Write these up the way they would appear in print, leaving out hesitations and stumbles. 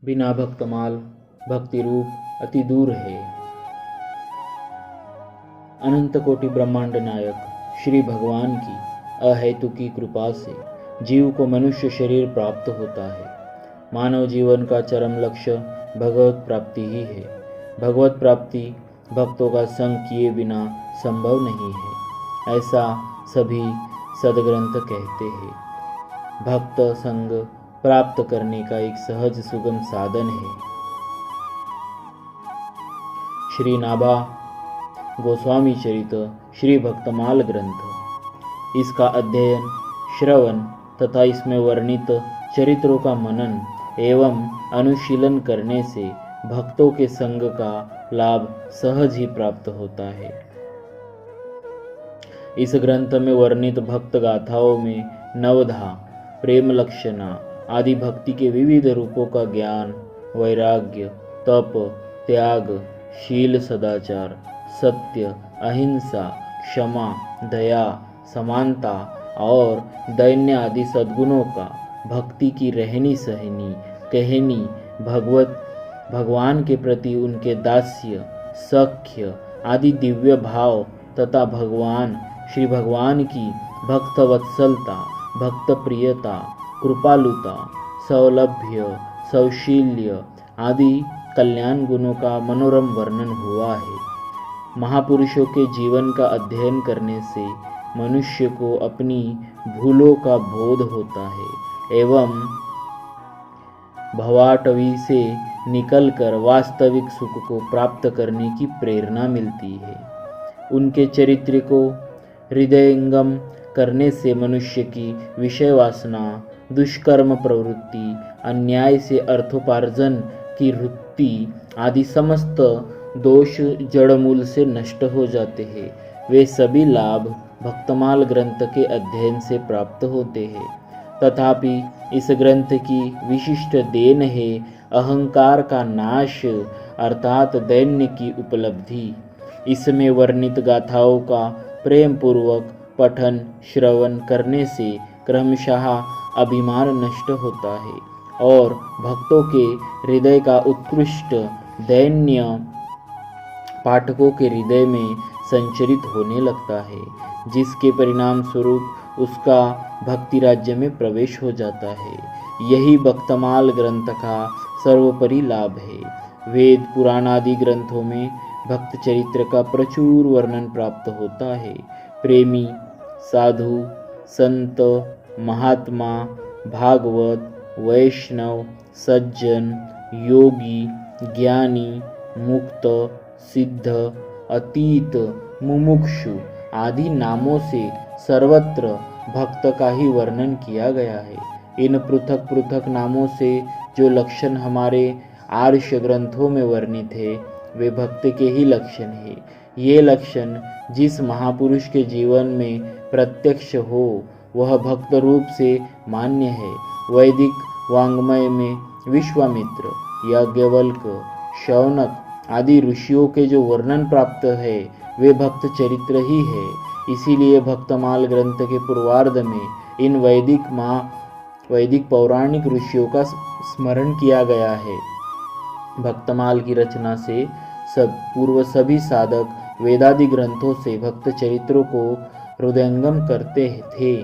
बिना भक्तमाल भक्ति रूप अति दूर है। अनंत कोटि ब्रह्मांड नायक श्री भगवान की अहेतुकी कृपा से जीव को मनुष्य शरीर प्राप्त होता है। मानव जीवन का चरम लक्ष्य भगवत प्राप्ति ही है। भगवत प्राप्ति भक्तों का संग किए बिना संभव नहीं है, ऐसा सभी सदग्रंथ कहते हैं। भक्त संग प्राप्त करने का एक सहज सुगम साधन है। श्री नाभा गोस्वामी चरित श्री भक्तमाल ग्रंथ। इसका अध्ययन, श्रवण तथा इसमें वर्णित चरित्रों का मनन एवं अनुशीलन करने से भक्तों के संग का लाभ सहज ही प्राप्त होता है। इस ग्रंथ में वर्णित भक्त गाथाओं में नवधा, प्रेम लक्षणा आदि भक्ति के विविध रूपों का ज्ञान, वैराग्य, तप, त्याग, शील, सदाचार, सत्य, अहिंसा, क्षमा, दया, समानता और दैन्य आदि सद्गुणों का, भक्ति की रहनी सहनी कहनी, भगवान के प्रति उनके दास्य, सख्य आदि दिव्य भाव तथा श्री भगवान की भक्त वत्सलता, भक्त प्रियता, कृपालुता, सौलभ्य, सौशील्य आदि कल्याण गुणों का मनोरम वर्णन हुआ है। महापुरुषों के जीवन का अध्ययन करने से मनुष्य को अपनी भूलों का बोध होता है एवं भवाटवी से निकलकर वास्तविक सुख को प्राप्त करने की प्रेरणा मिलती है। उनके चरित्र को हृदयंगम करने से मनुष्य की विषय वासना, दुष्कर्म प्रवृत्ति, अन्याय से अर्थोपार्जन की वृत्ति आदि समस्त दोष जड़मूल से नष्ट हो जाते हैं। वे सभी लाभ भक्तमाल ग्रंथ के अध्ययन से प्राप्त होते हैं। तथापि इस ग्रंथ की विशिष्ट देन है अहंकार का नाश अर्थात दैन्य की उपलब्धि। इसमें वर्णित गाथाओं का प्रेम पूर्वक पठन श्रवण करने से क्रमशः अभिमान नष्ट होता है और भक्तों के हृदय का उत्कृष्ट दैन्य पाठकों के हृदय में संचरित होने लगता है, जिसके परिणाम स्वरूप उसका भक्ति राज्य में प्रवेश हो जाता है। यही भक्तमाल ग्रंथ का सर्वोपरि लाभ है। वेद पुराण आदि ग्रंथों में भक्त चरित्र का प्रचुर वर्णन प्राप्त होता है। प्रेमी, साधु, संत, महात्मा, भागवत, वैष्णव, सज्जन, योगी, ज्ञानी, मुक्त, सिद्ध, अतीत, मुमुक्षु आदि नामों से सर्वत्र भक्त का ही वर्णन किया गया है। इन पृथक पृथक नामों से जो लक्षण हमारे आर्ष ग्रंथों में वर्णित है वे भक्त के ही लक्षण है। ये लक्षण जिस महापुरुष के जीवन में प्रत्यक्ष हो वह भक्त रूप से मान्य है। वैदिक वाङ्मय में विश्वामित्र, याज्ञवल्क, शौनक आदि ऋषियों के जो वर्णन प्राप्त है वे भक्त चरित्र ही है। इसीलिए भक्तमाल ग्रंथ के पूर्वार्ध में इन वैदिक पौराणिक ऋषियों का स्मरण किया गया है। भक्तमाल की रचना से पूर्व सभी साधक वेदादि ग्रंथों से भक्त चरित्रों को हृदयंगम करते थे।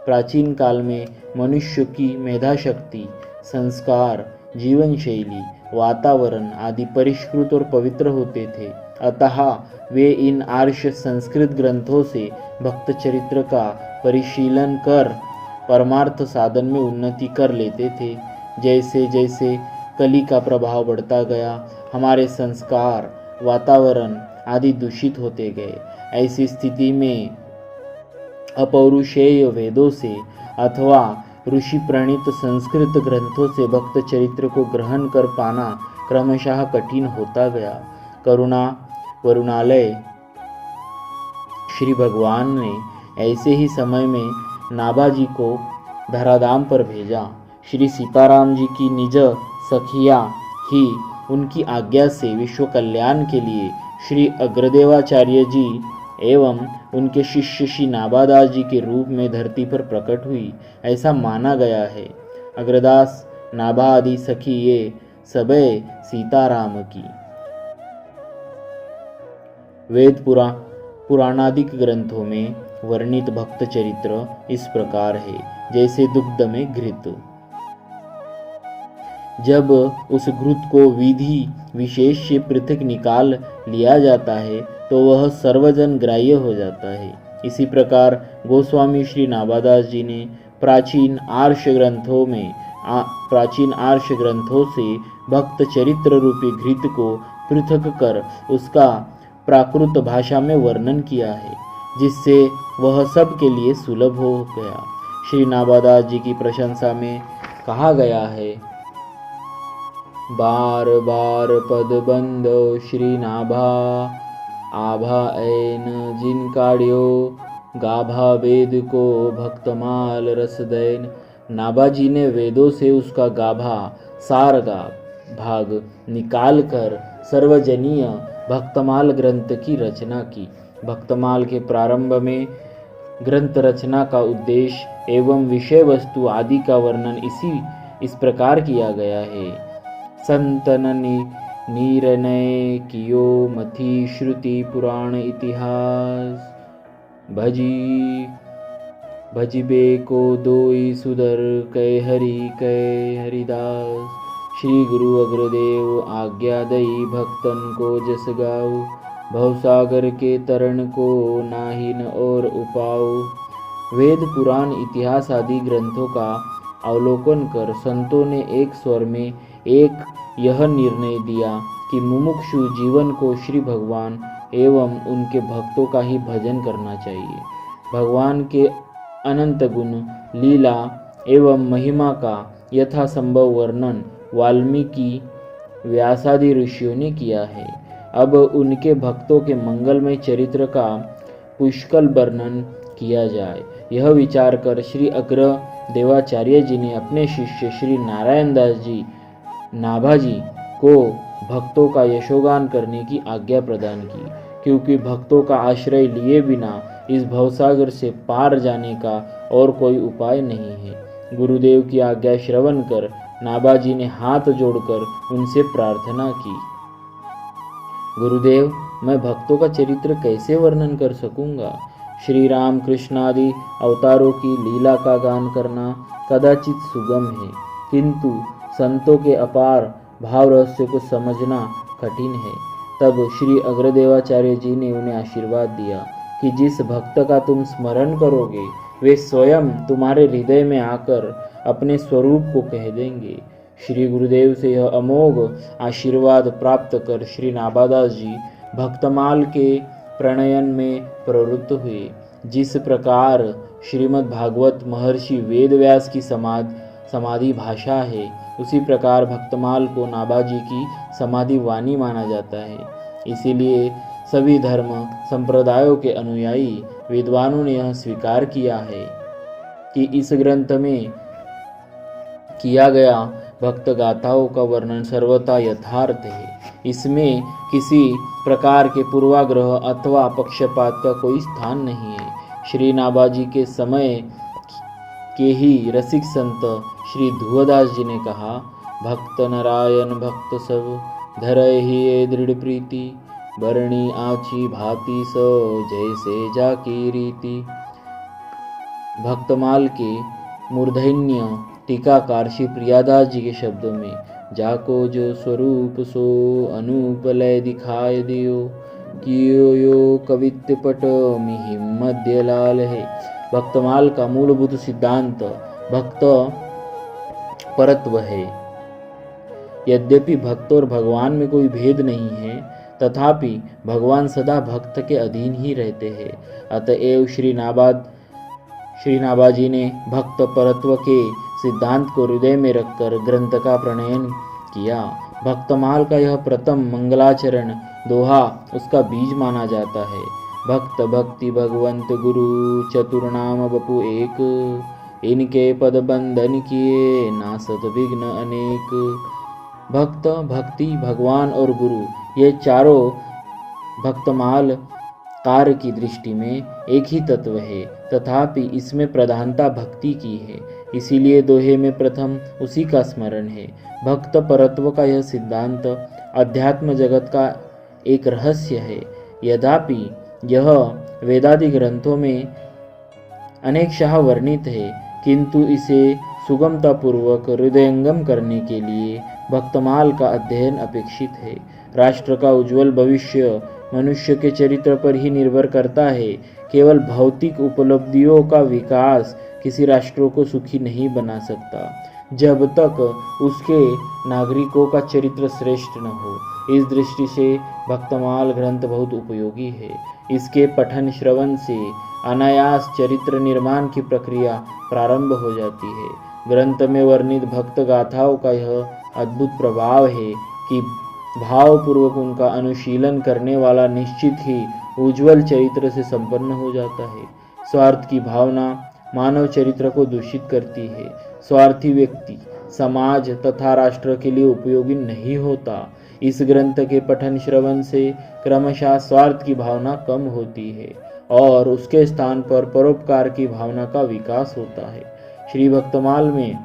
प्राचीन काल में मनुष्य की मेधा शक्ति, संस्कार, जीवन शैली, वातावरण आदि परिष्कृत और पवित्र होते थे, अतः वे इन आर्ष संस्कृत ग्रंथों से भक्त चरित्र का परिशीलन कर परमार्थ साधन में उन्नति कर लेते थे। जैसे जैसे कली का प्रभाव बढ़ता गया, हमारे संस्कार, वातावरण आदि दूषित होते गए। ऐसी स्थिति में अपौरुषेय वेदों से अथवा ऋषि प्रणीत संस्कृत ग्रंथों से भक्त चरित्र को ग्रहण कर पाना क्रमशः कठिन होता गया। करुणा वरुणालय श्री भगवान ने ऐसे ही समय में नाभाजी को धराधाम पर भेजा। श्री सीताराम जी की निज सखिया ही उनकी आज्ञा से विश्व कल्याण के लिए श्री अग्रदेवाचार्य जी एवं उनके शिष्य श्री नाभादास जी के रूप में धरती पर प्रकट हुई, ऐसा माना गया है। अग्रदास नाभा आदि सखी ये सबे सीताराम की। वेद पुराणादिक ग्रंथों में वर्णित भक्त चरित्र इस प्रकार है, जैसे दुग्ध में घृत। जब उस घृत को विधि विशेष से पृथक निकाल लिया जाता है तो वह सर्वजन ग्राह्य हो जाता है। इसी प्रकार गोस्वामी श्री नाभादास जी ने प्राचीन आर्ष ग्रंथों से भक्त चरित्र रूपी घृत को पृथक कर उसका प्राकृत भाषा में वर्णन किया है, जिससे वह सब के लिए सुलभ हो गया। श्री नाभादास जी की प्रशंसा में कहा गया है, बार बार पद बंदो श्री नाभा, आभा ऐन जिन काढ़्यो, गाभा वेद को भक्तमाल रस दैन। नाभा जी ने वेदों से उसका गाभा सार का भाग निकाल कर सर्वजनीय भक्तमाल ग्रंथ की रचना की। भक्तमाल के प्रारंभ में ग्रंथ रचना का उद्देश्य एवं विषय वस्तु आदि का वर्णन इस प्रकार किया गया है। संतन निर्णय कियो मथि श्रुति पुराण इतिहास, भजिबे को दोई सुधर कै हरिदास। श्री गुरु अग्रदेव आज्ञा दई भक्तन को जस गाओ, भवसागर के तरण को नाहिन और उपाओ। वेद पुराण इतिहास आदि ग्रंथों का अवलोकन कर संतों ने एक स्वर में एक यह निर्णय दिया कि मुमुक्षु जीवन को श्री भगवान एवं उनके भक्तों का ही भजन करना चाहिए। भगवान के अनंत गुण, लीला एवं महिमा का यथासंभव वर्णन वाल्मीकि व्यासादि ऋषियों ने किया है। अब उनके भक्तों के मंगलमय चरित्र का पुष्कल वर्णन किया जाए, यह विचार कर श्री अग्र देवाचार्य जी ने अपने शिष्य श्री नारायण दास जी नाभा जी को भक्तों का यशोगान करने की आज्ञा प्रदान की, क्योंकि भक्तों का आश्रय लिए बिना इस भवसागर से पार जाने का और कोई उपाय नहीं है। गुरुदेव की आज्ञा श्रवण कर नाभा जी ने हाथ जोड़कर उनसे प्रार्थना की, गुरुदेव, मैं भक्तों का चरित्र कैसे वर्णन कर सकूंगा? श्री राम कृष्ण आदि अवतारों की लीला का गान करना कदाचित सुगम है, किंतु संतों के अपार भाव रहस्य को समझना कठिन है। तब श्री अग्रदेवाचार्य जी ने उन्हें आशीर्वाद दिया कि जिस भक्त का तुम स्मरण करोगे वे स्वयं तुम्हारे हृदय में आकर अपने स्वरूप को कह देंगे। श्री गुरुदेव से यह अमोघ आशीर्वाद प्राप्त कर श्री नाभादास जी भक्तमाल के प्रणयन में प्रवृत्त हुए। जिस प्रकार श्रीमद् भागवत महर्षि वेदव्यास की समाधि भाषा है, उसी प्रकार भक्तमाल को नाभा जी की समाधि वाणी माना जाता है। इसीलिए सभी धर्म संप्रदायों के अनुयायी विद्वानों ने यह स्वीकार किया है कि इस ग्रंथ में किया गया भक्त गाथाओं का वर्णन सर्वथा यथार्थ है। इसमें किसी प्रकार के पूर्वाग्रह अथवा पक्षपात का कोई स्थान नहीं है। श्री नाभा जी के समय के ही रसिक संत श्री धुवदास जी ने कहा, भक्त नारायण भक्त सब धरय ही ये दृढ़ प्रीति, बरणी आची भांति सो जैसे जाकी रीति। भक्तमाल के मूर्धन्य टीकाकार श्री प्रियादास जी के शब्दों में, जाको जो स्वरूप सो अनूप लय दिखाए दियो, कियो यो कवित्व पट मिहिम मध्य लाल है। भक्तमाल का मूलभूत सिद्धांत भक्त परत्व है। यद्यपि भक्त और भगवान में कोई भेद नहीं है, तथापि भगवान सदा भक्त के अधीन ही रहते हैं। अतएव श्री नाभा जी ने भक्त परत्व के सिद्धांत को हृदय में रखकर ग्रंथ का प्रणयन किया। भक्तमाल का यह प्रथम मंगलाचरण दोहा उसका बीज माना जाता है। भक्त भक्ति भगवंत गुरु चतुर्नाम बपु एक, इनके पद बंधन किए नासत विघ्न अनेक। भक्त भक्ति भगवान और गुरु ये चारों भक्तमाल कार्य की दृष्टि में एक ही तत्व है, तथापि इसमें प्रधानता भक्ति की है। इसीलिए दोहे में प्रथम उसी का स्मरण है। भक्त परत्व का यह सिद्धांत अध्यात्म जगत का एक रहस्य है। यद्यपि यह वेदादि ग्रंथों में अनेकशः वर्णित है, किंतु इसे सुगमतापूर्वक हृदयंगम करने के लिए भक्तमाल का अध्ययन अपेक्षित है। राष्ट्र का उज्जवल भविष्य मनुष्य के चरित्र पर ही निर्भर करता है। केवल भौतिक उपलब्धियों का विकास किसी राष्ट्र को सुखी नहीं बना सकता, जब तक उसके नागरिकों का चरित्र श्रेष्ठ न हो। इस दृष्टि से भक्तमाल ग्रंथ बहुत उपयोगी है। इसके पठन श्रवण से अनायास चरित्र निर्माण की प्रक्रिया प्रारंभ हो जाती है। ग्रंथ में वर्णित भक्त गाथाओं का यह अद्भुत प्रभाव है कि भावपूर्वक उनका अनुशीलन करने वाला निश्चित ही उज्जवल चरित्र से संपन्न हो जाता है। स्वार्थ की भावना मानव चरित्र को दूषित करती है। स्वार्थी व्यक्ति समाज तथा राष्ट्र के लिए उपयोगी नहीं होता। इस ग्रंथ के पठन श्रवण से क्रमशः स्वार्थ की भावना कम होती है और उसके स्थान पर परोपकार की भावना का विकास होता है। श्री भक्तमाल में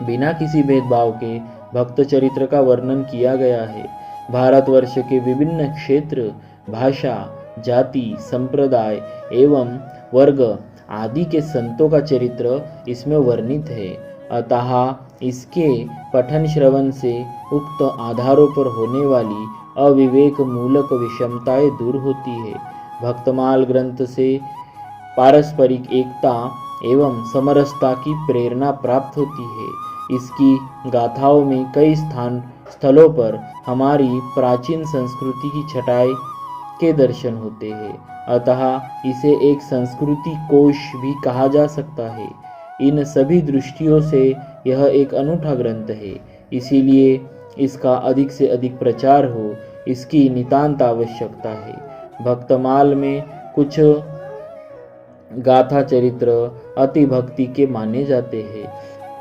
बिना किसी भेदभाव के भक्त चरित्र का वर्णन किया गया है। भारतवर्ष के विभिन्न क्षेत्र, भाषा, जाति, संप्रदाय एवं वर्ग आदि के संतों का चरित्र इसमें वर्णित है। अतः इसके पठन श्रवण से उक्त आधारों पर होने वाली अविवेक मूलक विषमताएं दूर होती है। भक्तमाल ग्रंथ से पारस्परिक एकता एवं समरसता की प्रेरणा प्राप्त होती है। इसकी गाथाओं में कई स्थलों पर हमारी प्राचीन संस्कृति की छटाई के दर्शन होते हैं। अतः इसे एक संस्कृति कोश भी कहा जा सकता है। इन सभी दृष्टियों से यह एक अनूठा ग्रंथ है। इसीलिए इसका अधिक से अधिक प्रचार हो, इसकी नितांत आवश्यकता है। भक्तमाल में कुछ गाथा चरित्र अति भक्ति के माने जाते हैं।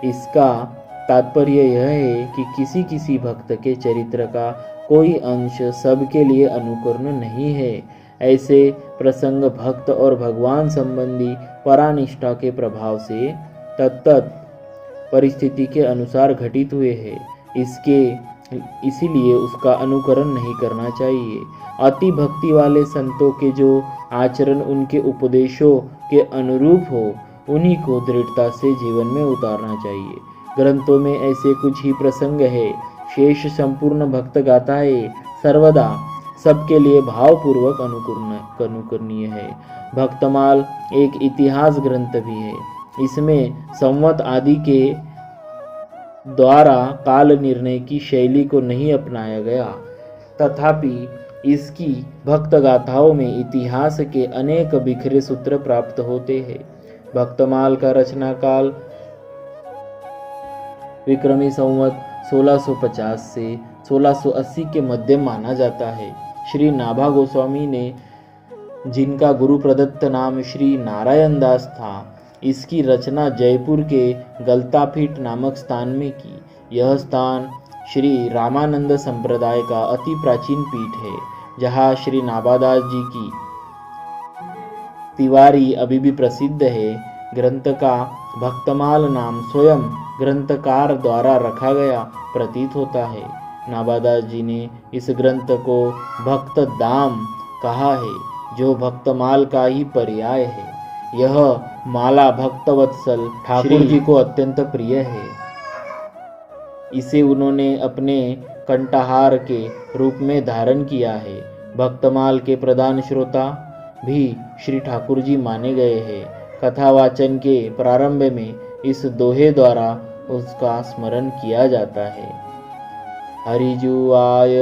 इसका तात्पर्य यह है कि किसी किसी भक्त के चरित्र का कोई अंश सबके लिए अनुकरण नहीं है। ऐसे प्रसंग भक्त और भगवान संबंधी परानिष्ठा के प्रभाव से तत्त परिस्थिति के अनुसार घटित हुए हैं। इसीलिए उसका अनुकरण नहीं करना चाहिए। अति भक्ति वाले संतों के जो आचरण उनके उपदेशों के अनुरूप हो, उन्हीं को दृढ़ता से जीवन में उतारना चाहिए। ग्रंथों में ऐसे कुछ ही प्रसंग है। शेष संपूर्ण भक्त गाथाएं सर्वदा सबके लिए भावपूर्वक अनुकरणीय है। भक्तमाल एक इतिहास ग्रंथ भी है। इसमें संवत आदि के द्वारा काल निर्णय की शैली को नहीं अपनाया गया, तथापि इसकी भक्त गाथाओं में इतिहास के अनेक बिखरे सूत्र प्राप्त होते हैं। भक्तमाल का रचना काल विक्रमी संवत 1650 से 1680 के मध्य माना जाता है। श्री नाभा गोस्वामी ने, जिनका गुरु प्रदत्त नाम श्री नारायण दास था, इसकी रचना जयपुर के गलतापीठ नामक स्थान में की। यह स्थान श्री रामानंद संप्रदाय का अति प्राचीन पीठ है, जहाँ श्री नाभादास जी की तिवारी अभी भी प्रसिद्ध है। ग्रंथ का भक्तमाल नाम स्वयं ग्रंथकार द्वारा रखा गया प्रतीत होता है। नाभादास जी ने इस ग्रंथ को भक्त दाम कहा है, जो भक्तमाल का ही पर्याय है। यह माला भक्तवत्सल ठाकुर जी को अत्यंत प्रिय है। इसे उन्होंने अपने कंठहार के रूप में धारण किया है। भक्तमाल के प्रधान श्रोता भी श्री ठाकुर जी माने गए हैं। कथावाचन के प्रारंभ में इस दोहे द्वारा उसका स्मरण किया जाता है। हरिजु आय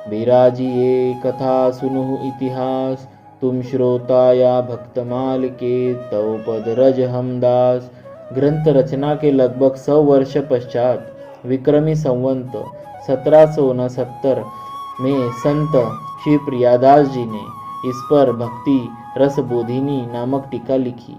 बिराजिए कथा सुनु इतिहास, तुम श्रोता या भक्तमाल के तव पद रज हमदास। ग्रंथ रचना के लगभग 100 वर्ष पश्चात विक्रमी संवत 1769 में संत श्री प्रियादास जी ने इस पर भक्ति रस बोधिनी नामक टीका लिखी।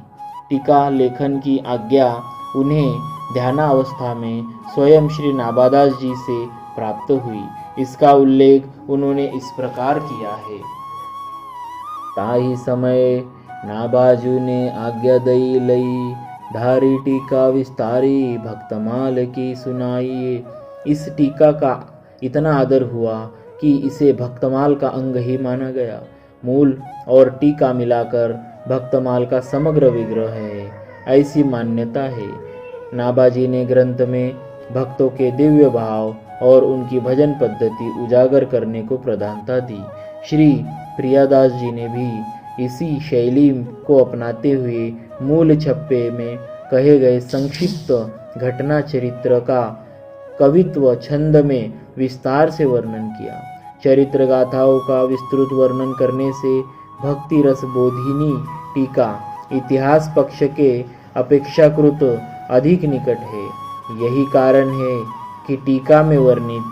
टीका लेखन की आज्ञा उन्हें ध्यानावस्था में स्वयं श्री नाभादास जी से प्राप्त हुई। इसका उल्लेख उन्होंने इस प्रकार किया है। ताहि समय नाबाजू ने आज्ञा दई लई, धारी टीका विस्तारी भक्तमाल की सुनाइए। इस टीका का इतना आदर हुआ कि इसे भक्तमाल का अंग ही माना गया। मूल और टीका मिलाकर भक्तमाल का समग्र विग्रह है, ऐसी मान्यता है। नाभाजी ने ग्रंथ में भक्तों के दिव्य भाव और उनकी भजन पद्धति उजागर करने को प्रधानता दी। श्री प्रियादास जी ने भी इसी शैली को अपनाते हुए मूल छप्पे में कहे गए संक्षिप्त घटना चरित्र का कवित्व छंद में विस्तार से वर्णन किया। चरित्र गाथाओं का विस्तृत वर्णन करने से भक्ति रस बोधिनी टीका इतिहास पक्ष के अपेक्षाकृत अधिक निकट है। यही कारण है कि टीका में वर्णित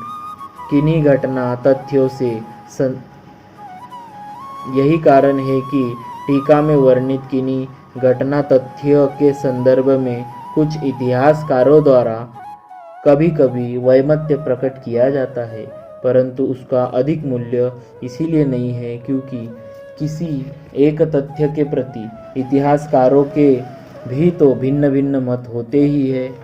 किन्हीं घटना तथ्यों से घटना तथ्य के संदर्भ में कुछ इतिहासकारों द्वारा कभी कभी वैमत्य प्रकट किया जाता है, परंतु उसका अधिक मूल्य इसीलिए नहीं है क्योंकि किसी एक तथ्य के प्रति इतिहासकारों के भी तो भिन्न भिन्न मत होते ही है।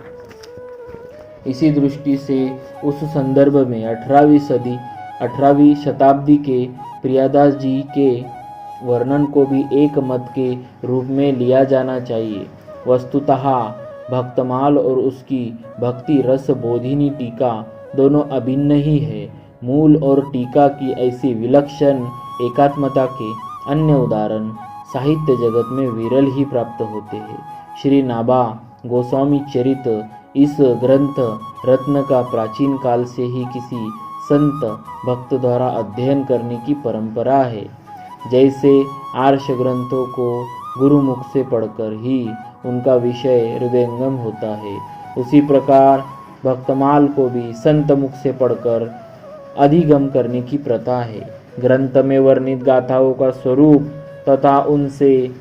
इसी दृष्टि से उस संदर्भ में 18वीं शताब्दी के प्रियादास जी के वर्णन को भी एक मत के रूप में लिया जाना चाहिए। वस्तुतः भक्तमाल और उसकी भक्ति रस बोधिनी टीका दोनों अभिन्न ही है। मूल और टीका की ऐसी विलक्षण एकात्मता के अन्य उदाहरण साहित्य जगत में विरल ही प्राप्त होते हैं। श्री नाभा गोस्वामी चरित इस ग्रंथ रत्न का प्राचीन काल से ही किसी संत भक्त द्वारा अध्ययन करने की परंपरा है। जैसे आर्ष ग्रंथों को गुरुमुख से पढ़कर ही उनका विषय हृदयंगम होता है, उसी प्रकार भक्तमाल को भी संत मुख से पढ़कर अधिगम करने की प्रथा है। ग्रंथ में वर्णित गाथाओं का स्वरूप तथा उनसे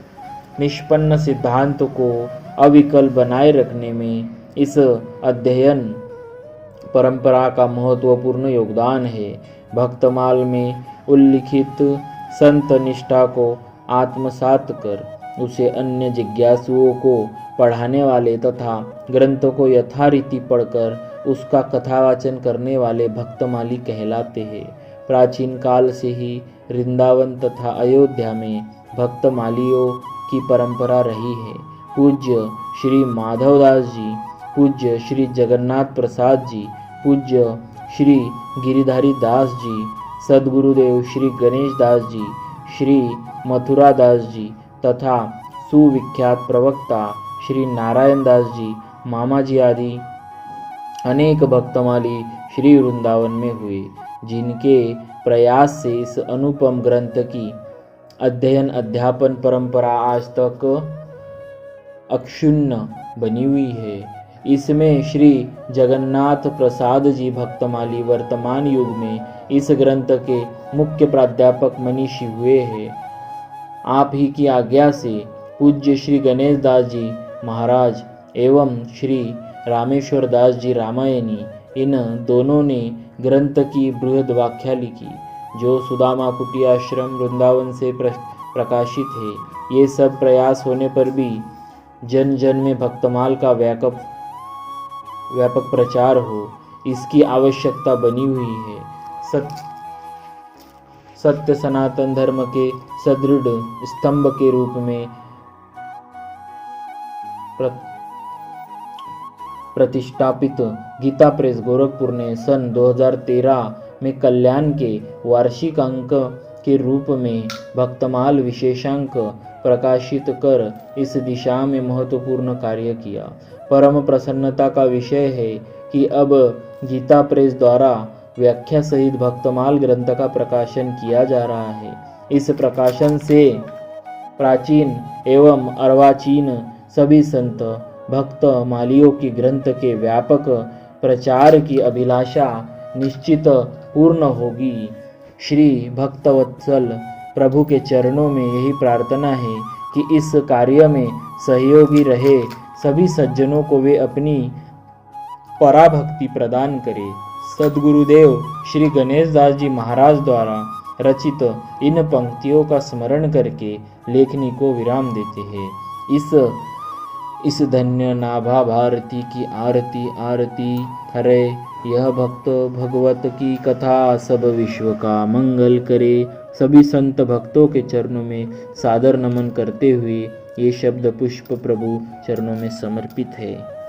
निष्पन्न सिद्धांत को अविकल बनाए रखने में इस अध्ययन परंपरा का महत्वपूर्ण योगदान है। भक्तमाल में उल्लिखित संत निष्ठा को आत्मसात कर उसे अन्य जिज्ञासुओं को पढ़ाने वाले तथा ग्रंथों को यथारीति पढ़कर उसका कथावाचन करने वाले भक्तमाली कहलाते हैं। प्राचीन काल से ही वृंदावन तथा अयोध्या में भक्तमालियों की परंपरा रही है। पूज्य श्री माधवदास जी, पूज्य श्री जगन्नाथ प्रसाद जी, पूज्य श्री गिरिधारी दास जी, सद्गुरुदेव श्री गणेश दास जी, श्री मथुरा दास जी तथा सुविख्यात प्रवक्ता श्री नारायण दास जी, मामा जी आदि अनेक भक्तमाली श्री वृंदावन में हुए, जिनके प्रयास से इस अनुपम ग्रंथ की अध्ययन अध्यापन परंपरा आज तक अक्षुण्ण बनी हुई है। इसमें श्री जगन्नाथ प्रसाद जी भक्तमाली वर्तमान युग में इस ग्रंथ के मुख्य प्राध्यापक मनीषी हुए हैं। आप ही की आज्ञा से पूज्य श्री गणेश दास जी महाराज एवं श्री रामेश्वर दास जी रामायणी, इन दोनों ने ग्रंथ की बृहद व्याख्या लिखी, जो सुदामा कुटी आश्रम वृंदावन से प्रकाशित है। ये सब प्रयास होने पर भी जन जन में भक्तमाल का व्यापक प्रचार हो, इसकी आवश्यकता बनी हुई है। सत्य सनातन धर्म के सदृढ़ स्तंभ के रूप में प्रतिष्ठापित गीता प्रेस गोरखपुर ने सन 2013 में कल्याण के वार्षिक अंक के रूप में भक्तमाल विशेषांक प्रकाशित कर इस दिशा में महत्वपूर्ण कार्य किया। परम प्रसन्नता का विषय है कि अब गीता प्रेस द्वारा व्याख्या सहित भक्तमाल ग्रंथ का प्रकाशन किया जा रहा है। इस प्रकाशन से प्राचीन एवं अर्वाचीन सभी संत भक्त मालियों की ग्रंथ के व्यापक प्रचार की अभिलाषा निश्चित पूर्ण होगी। श्री भक्तवत्सल प्रभु के चरणों में यही प्रार्थना है कि इस कार्य में सहयोगी रहे सभी सज्जनों को वे अपनी पराभक्ति प्रदान करे। सद्गुरुदेव श्री गणेश दास जी महाराज द्वारा रचित इन पंक्तियों का स्मरण करके लेखनी को विराम देते हैं। इस धन्य नाभा भारती की आरती आरती हरे। यह भक्त भगवत की कथा सब विश्व का मंगल करे। सभी संत भक्तों के चरणों में सादर नमन करते हुए ये शब्द पुष्प प्रभु चरणों में समर्पित है।